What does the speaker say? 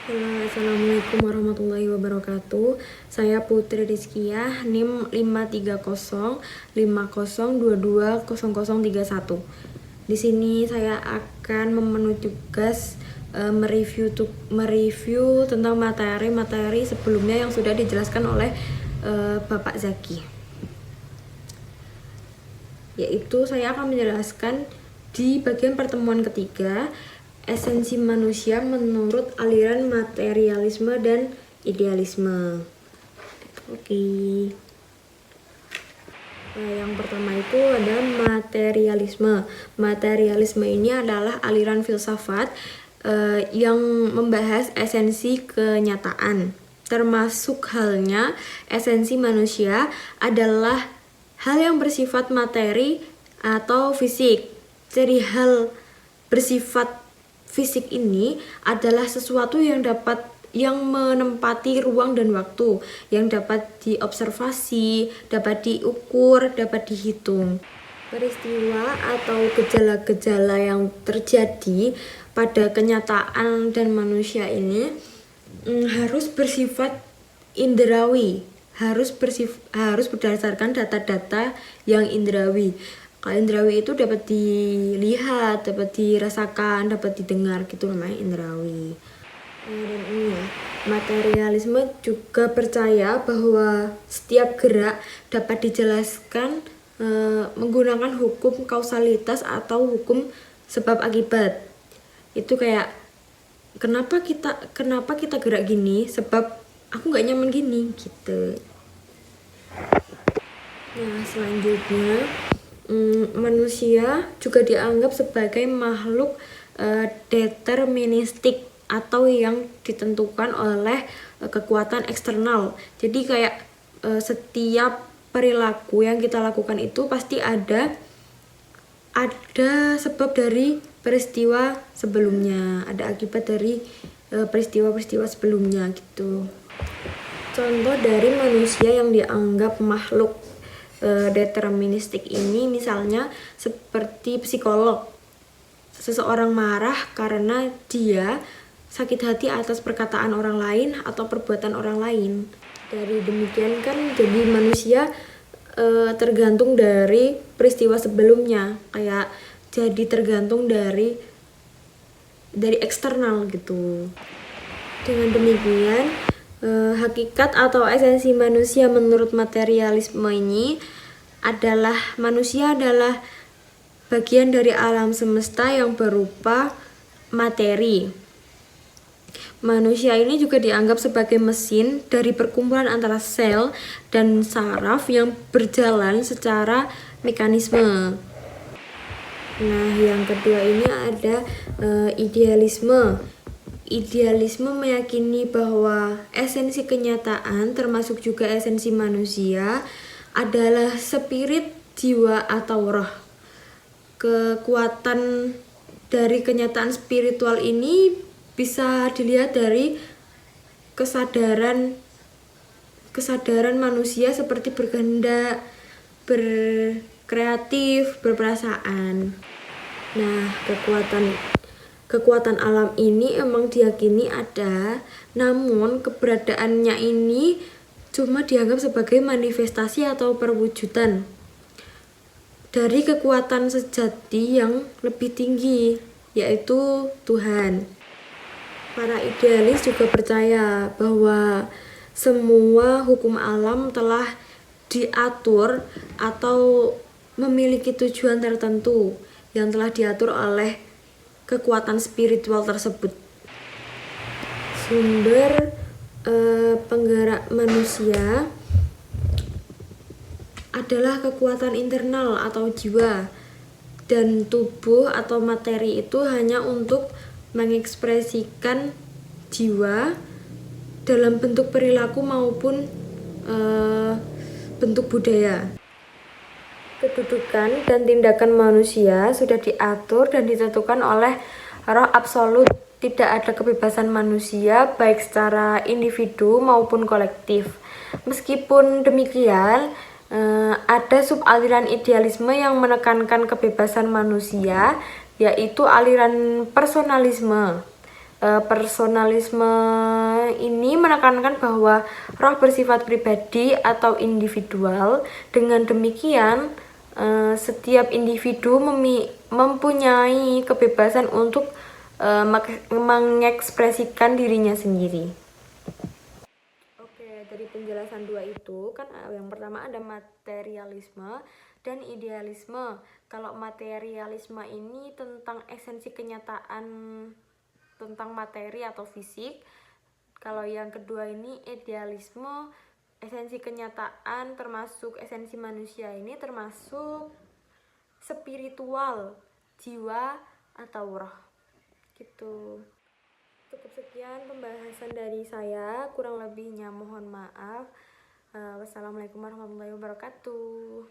Halo, Assalamualaikum warahmatullahi wabarakatuh. Saya Putri Rizkiah, NIM 53050220031. Di sini saya akan memenuhi tugas mereview tentang materi-materi sebelumnya yang sudah dijelaskan oleh Bapak Zaki. Yaitu saya akan menjelaskan di bagian pertemuan ketiga esensi manusia menurut aliran materialisme dan idealisme. Oke. Yang pertama itu ada materialisme. Materialisme ini adalah aliran filsafat yang membahas esensi kenyataan. Termasuk halnya esensi manusia adalah hal yang bersifat materi atau fisik. Jadi hal bersifat fisik ini adalah sesuatu yang menempati ruang dan waktu, yang dapat diobservasi, dapat diukur, dapat dihitung. Peristiwa atau gejala-gejala yang terjadi pada kenyataan dan manusia ini harus bersifat indrawi, harus berdasarkan data-data yang indrawi. Kalau indrawi itu dapat dilihat, dapat dirasakan, dapat didengar, gitu namanya indrawi. Dan ini ya, materialisme juga percaya bahwa setiap gerak dapat dijelaskan menggunakan hukum kausalitas atau hukum sebab akibat. Itu kayak kenapa kita gerak gini, sebab aku nggak nyaman gini, gitu. Nah, selanjutnya manusia juga dianggap sebagai makhluk deterministik atau yang ditentukan oleh kekuatan eksternal. Jadi kayak setiap perilaku yang kita lakukan itu pasti ada sebab dari peristiwa sebelumnya, ada akibat dari peristiwa-peristiwa sebelumnya, gitu. Contoh dari manusia yang dianggap makhluk deterministik ini misalnya seperti psikolog. Seseorang marah karena dia sakit hati atas perkataan orang lain atau perbuatan orang lain. Dari demikian kan jadi manusia tergantung dari peristiwa sebelumnya, kayak jadi tergantung dari eksternal gitu. Dengan demikian hakikat atau esensi manusia menurut materialisme ini adalah manusia adalah bagian dari alam semesta yang berupa materi. Manusia ini juga dianggap sebagai mesin dari perkumpulan antara sel dan saraf yang berjalan secara mekanisme. Nah, yang kedua ini ada idealisme. Idealisme meyakini bahwa esensi kenyataan termasuk juga esensi manusia adalah spirit, jiwa atau roh. Kekuatan dari kenyataan spiritual ini bisa dilihat dari kesadaran manusia seperti berkehendak, berkreatif, berperasaan. Nah, kekuatan alam ini emang diyakini ada, namun keberadaannya ini cuma dianggap sebagai manifestasi atau perwujudan dari kekuatan sejati yang lebih tinggi, yaitu Tuhan. Para idealis juga percaya bahwa semua hukum alam telah diatur atau memiliki tujuan tertentu yang telah diatur oleh kekuatan spiritual tersebut. Sumber penggerak manusia adalah kekuatan internal atau jiwa, dan tubuh atau materi itu hanya untuk mengekspresikan jiwa dalam bentuk perilaku maupun bentuk budaya. Kedudukan dan tindakan manusia sudah diatur dan ditentukan oleh roh absolut. Tidak ada kebebasan manusia baik secara individu maupun kolektif. Meskipun demikian, ada subaliran idealisme yang menekankan kebebasan manusia, yaitu aliran personalisme. Personalisme ini menekankan bahwa roh bersifat pribadi atau individual. Dengan demikian, setiap individu mempunyai kebebasan untuk mengekspresikan dirinya sendiri. Oke, dari penjelasan dua itu kan yang pertama ada materialisme dan idealisme. Kalau materialisme ini tentang esensi kenyataan tentang materi atau fisik. Kalau yang kedua ini idealisme, esensi kenyataan termasuk esensi manusia ini termasuk spiritual, jiwa atau roh. Gitu. Cukup sekian pembahasan dari saya, kurang lebihnya mohon maaf. Wassalamualaikum warahmatullahi wabarakatuh.